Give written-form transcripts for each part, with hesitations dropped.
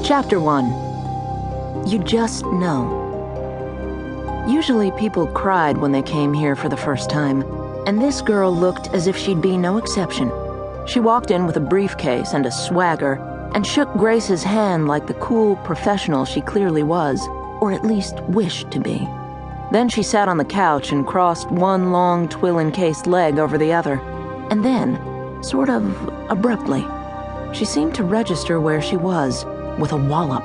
Chapter 1. You Just Know. Usually people cried when they came here for the first time, and this girl looked as if she'd be no exception. She walked in with a briefcase and a swagger, and shook Grace's hand like the cool professional she clearly was, or at least wished to be. Then she sat on the couch and crossed one long twill-encased leg over the other, and then, sort of abruptly, she seemed to register where she was, with a wallop.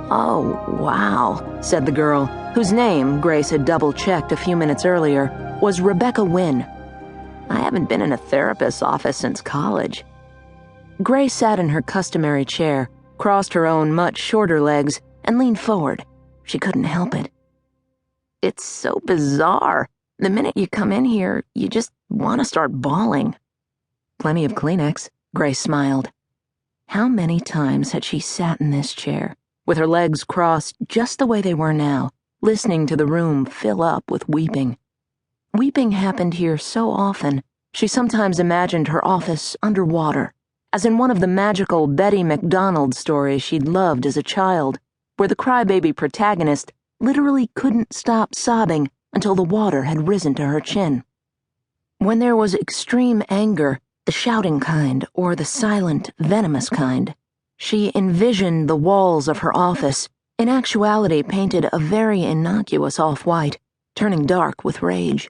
"Oh, wow," said the girl, whose name, Grace had double-checked a few minutes earlier, was Rebecca Wynne. "I haven't been in a therapist's office since college." Grace sat in her customary chair, crossed her own much shorter legs, and leaned forward. She couldn't help it. "It's so bizarre. The minute you come in here, you just want to start bawling." "Plenty of Kleenex," Grace smiled. How many times had she sat in this chair, with her legs crossed just the way they were now, listening to the room fill up with weeping. Weeping happened here so often, she sometimes imagined her office underwater, as in one of the magical Betty MacDonald stories she'd loved as a child, where the crybaby protagonist literally couldn't stop sobbing until the water had risen to her chin. When there was extreme anger, the shouting kind or the silent, venomous kind, she envisioned the walls of her office, in actuality painted a very innocuous off-white, turning dark with rage.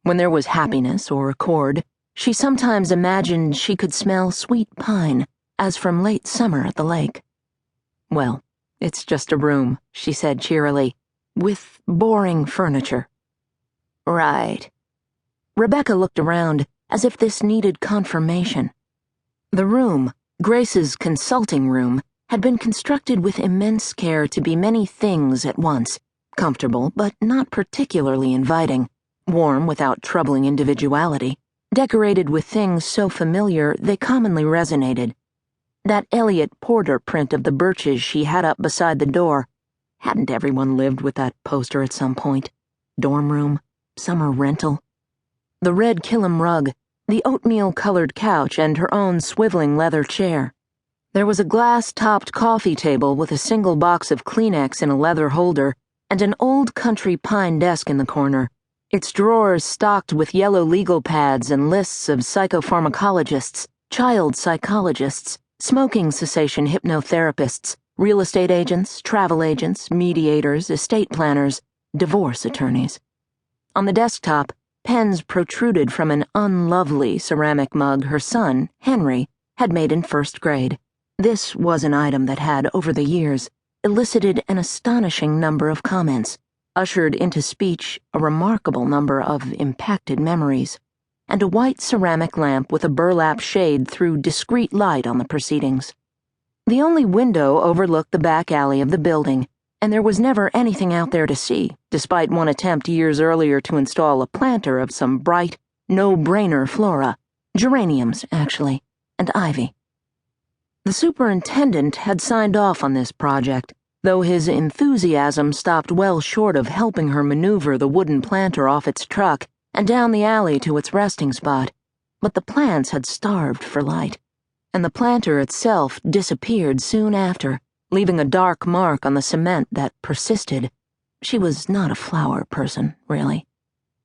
When there was happiness or accord, she sometimes imagined she could smell sweet pine, as from late summer at the lake. "Well, it's just a room," she said cheerily, "with boring furniture." "Right." Rebecca looked around, as if this needed confirmation. The room, Grace's consulting room, had been constructed with immense care to be many things at once, comfortable but not particularly inviting, warm without troubling individuality, decorated with things so familiar they commonly resonated. That Elliot Porter print of the birches she had up beside the door. Hadn't everyone lived with that poster at some point? Dorm room, summer rental. The red Killam rug, the oatmeal-colored couch, and her own swiveling leather chair. There was a glass-topped coffee table with a single box of Kleenex in a leather holder, and an old country pine desk in the corner, its drawers stocked with yellow legal pads and lists of psychopharmacologists, child psychologists, smoking cessation hypnotherapists, real estate agents, travel agents, mediators, estate planners, divorce attorneys. On the desktop, pens protruded from an unlovely ceramic mug her son, Henry, had made in first grade. This was an item that had, over the years, elicited an astonishing number of comments, ushered into speech a remarkable number of impacted memories, and a white ceramic lamp with a burlap shade threw discreet light on the proceedings. The only window overlooked the back alley of the building, and there was never anything out there to see, despite one attempt years earlier to install a planter of some bright, no-brainer flora, geraniums, actually, and ivy. The superintendent had signed off on this project, though his enthusiasm stopped well short of helping her maneuver the wooden planter off its truck and down the alley to its resting spot. But the plants had starved for light, and the planter itself disappeared soon after, leaving a dark mark on the cement that persisted. She was not a flower person, really.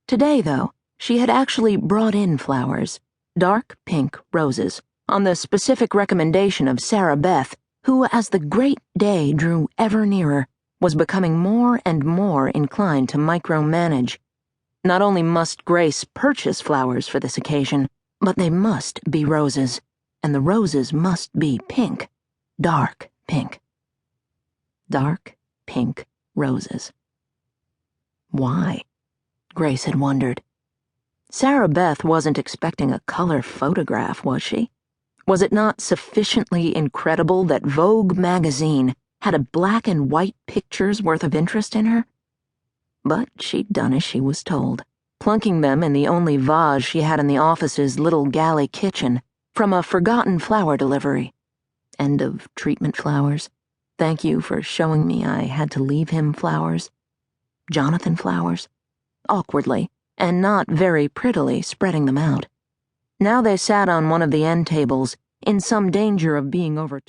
Today, though, she had actually brought in flowers, dark pink roses, on the specific recommendation of Sarah Beth, who, as the great day drew ever nearer, was becoming more and more inclined to micromanage. Not only must Grace purchase flowers for this occasion, but they must be roses, and the roses must be pink, dark pink. Dark pink roses. Why? Grace had wondered. Sarah Beth wasn't expecting a color photograph, was she? Was it not sufficiently incredible that Vogue magazine had a black and white picture's worth of interest in her? But she'd done as she was told, plunking them in the only vase she had in the office's little galley kitchen, from a forgotten flower delivery. End of treatment flowers. Thank you for showing me I had to leave him flowers. Jonathan flowers. Awkwardly, and not very prettily, spreading them out. Now they sat on one of the end tables, in some danger of being overturned.